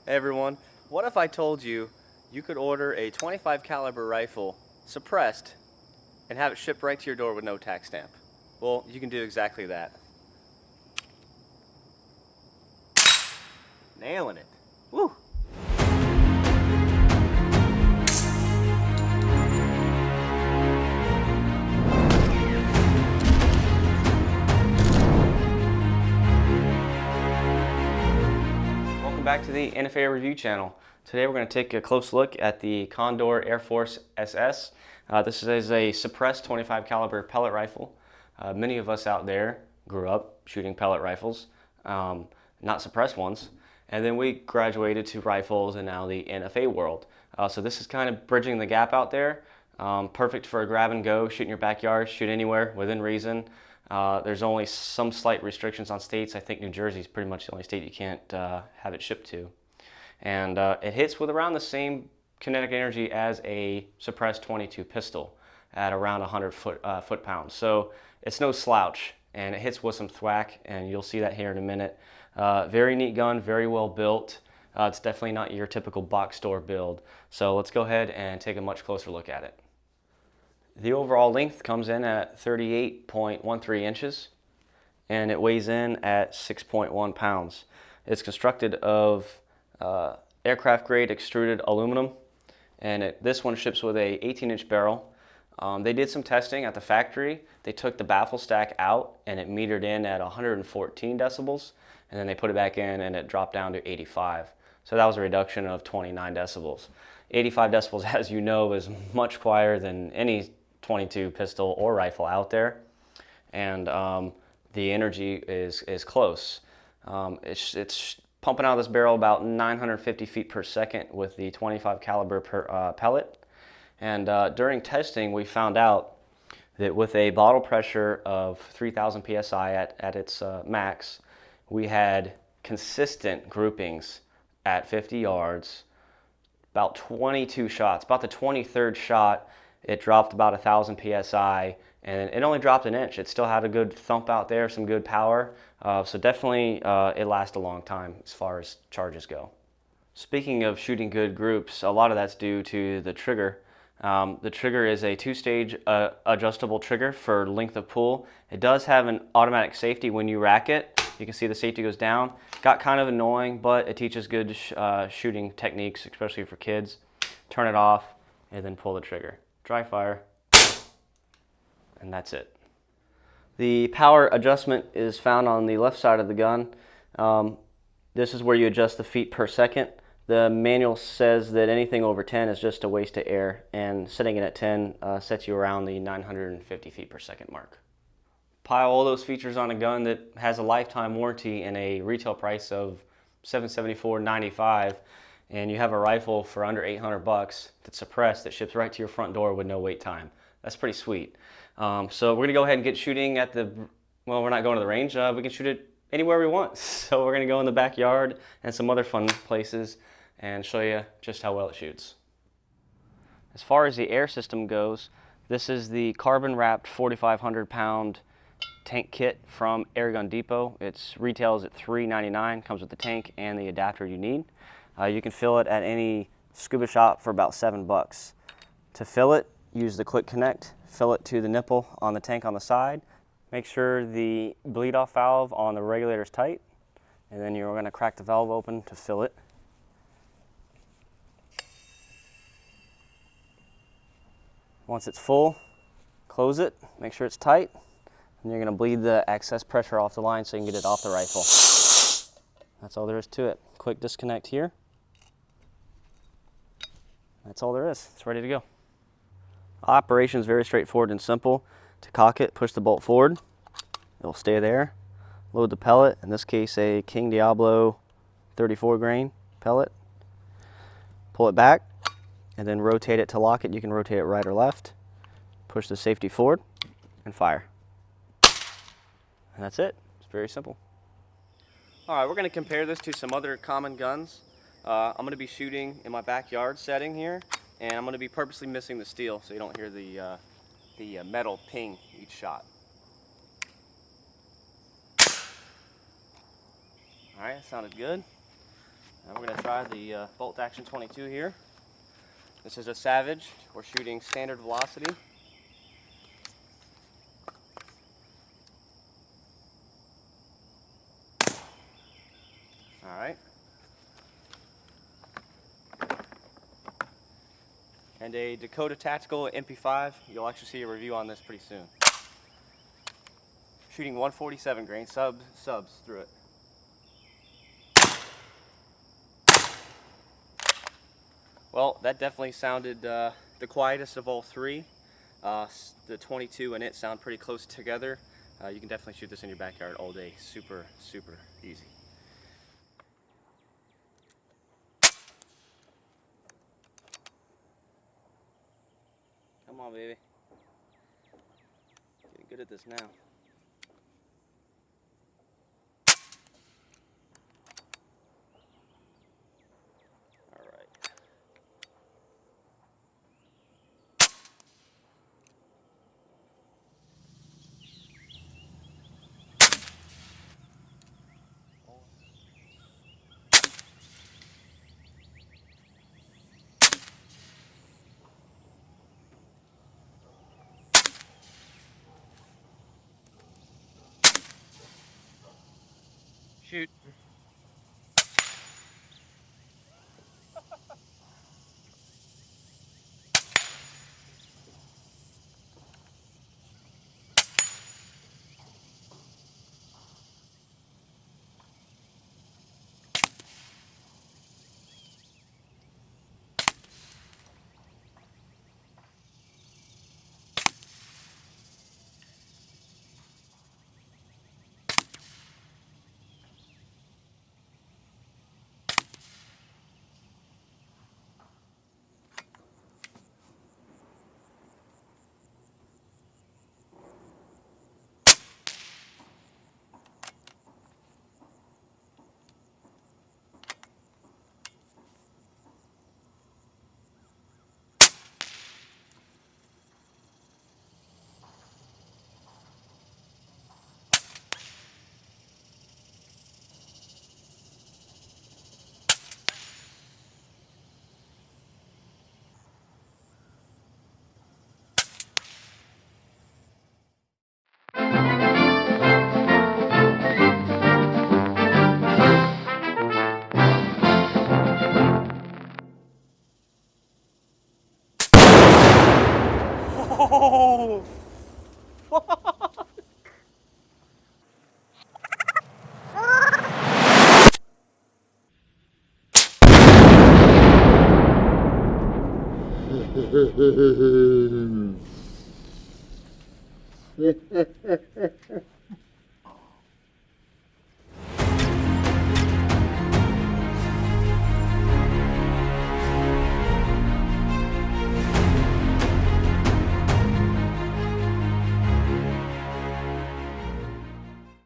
Hey everyone, what if I told you you could order a 25 caliber rifle suppressed and have it shipped right to your door with no tax stamp? Well, you can do exactly that. Nailing it. Woo! Welcome back to the NFA Review channel. Today we're going to take a close look at the Condor Airforce SS. This is a suppressed 25 caliber pellet rifle. Many of us out there grew up shooting pellet rifles, not suppressed ones, and then we graduated to rifles and now the NFA world. So this is kind of bridging the gap out there. Perfect for a grab and go, shoot in your backyard, shoot anywhere within reason. There's only some slight restrictions on states. I think New Jersey is pretty much the only state you can't have it shipped to. And it hits with around the same kinetic energy as a suppressed 22 pistol at around 100 foot-pounds. So it's no slouch, and it hits with some thwack, and you'll see that here in a minute. Very neat gun, very well built. It's definitely not your typical box store build. So let's go ahead and take a much closer look at it. The overall length comes in at 38.13 inches, and it weighs in at 6.1 pounds. It's constructed of aircraft grade extruded aluminum, and this one ships with a 18-inch barrel. They did some testing at the factory. They took the baffle stack out and it metered in at 114 decibels, and then they put it back in and it dropped down to 85. So that was a reduction of 29 decibels. 85 decibels, as you know, is much quieter than any 22 pistol or rifle out there, and the energy is close. It's pumping out of this barrel about 950 feet per second with the 25 caliber pellet. And during testing, we found out that with a bottle pressure of 3,000 psi at its max, we had consistent groupings at 50 yards, about 22 shots. About the 23rd shot, it dropped about 1,000 psi, and it only dropped an inch. It still had a good thump out there, some good power. So definitely it lasts a long time as far as charges go. Speaking of shooting good groups, a lot of that's due to the trigger. The trigger is a two-stage adjustable trigger for length of pull. It does have an automatic safety when you rack it. You can see the safety goes down. Got kind of annoying, but it teaches good shooting techniques, especially for kids. Turn it off and then pull the trigger. Dry fire, and that's it. The power adjustment is found on the left side of the gun. This is where you adjust the feet per second. The manual says that anything over 10 is just a waste of air, and setting it at 10 sets you around the 950 feet per second mark. Pile all those features on a gun that has a lifetime warranty and a retail price of $774.95, and you have a rifle for under 800 bucks that's suppressed that ships right to your front door with no wait time. That's pretty sweet. So we're gonna go ahead and get shooting at well, we're not going to the range. We can shoot it anywhere we want. So we're gonna go in the backyard and some other fun places and show you just how well it shoots. As far as the air system goes, this is the carbon wrapped 4,500 pound tank kit from Airgun Depot. It retails at $3.99, comes with the tank and the adapter you need. You can fill it at any scuba shop for about $7. To fill it, use the quick connect, fill it to the nipple on the tank on the side. Make sure the bleed off valve on the regulator is tight, and then you're going to crack the valve open to fill it. Once it's full, close it, make sure it's tight, and you're going to bleed the excess pressure off the line so you can get it off the rifle. That's all there is to it. Quick disconnect here. That's all there is. It's ready to go. Operation is very straightforward and simple. To cock it, push the bolt forward. It'll stay there. Load the pellet, in this case a King Diablo 34 grain pellet. Pull it back and then rotate it to lock it. You can rotate it right or left. Push the safety forward and fire. And that's it. It's very simple. Alright, we're going to compare this to some other common guns. I'm going to be shooting in my backyard setting here, and I'm going to be purposely missing the steel so you don't hear the metal ping each shot. Alright, that sounded good. Now we're going to try the bolt action 22 here. This is a Savage. We're shooting standard velocity. All right. And a Dakota Tactical MP5. You'll actually see a review on this pretty soon. Shooting 147 grain subs through it. Well, that definitely sounded the quietest of all three. The 22 and it sound pretty close together. You can definitely shoot this in your backyard all day. Super, super easy. Come on, baby. Getting good at this now. All right. Shoot. Oh, fuck.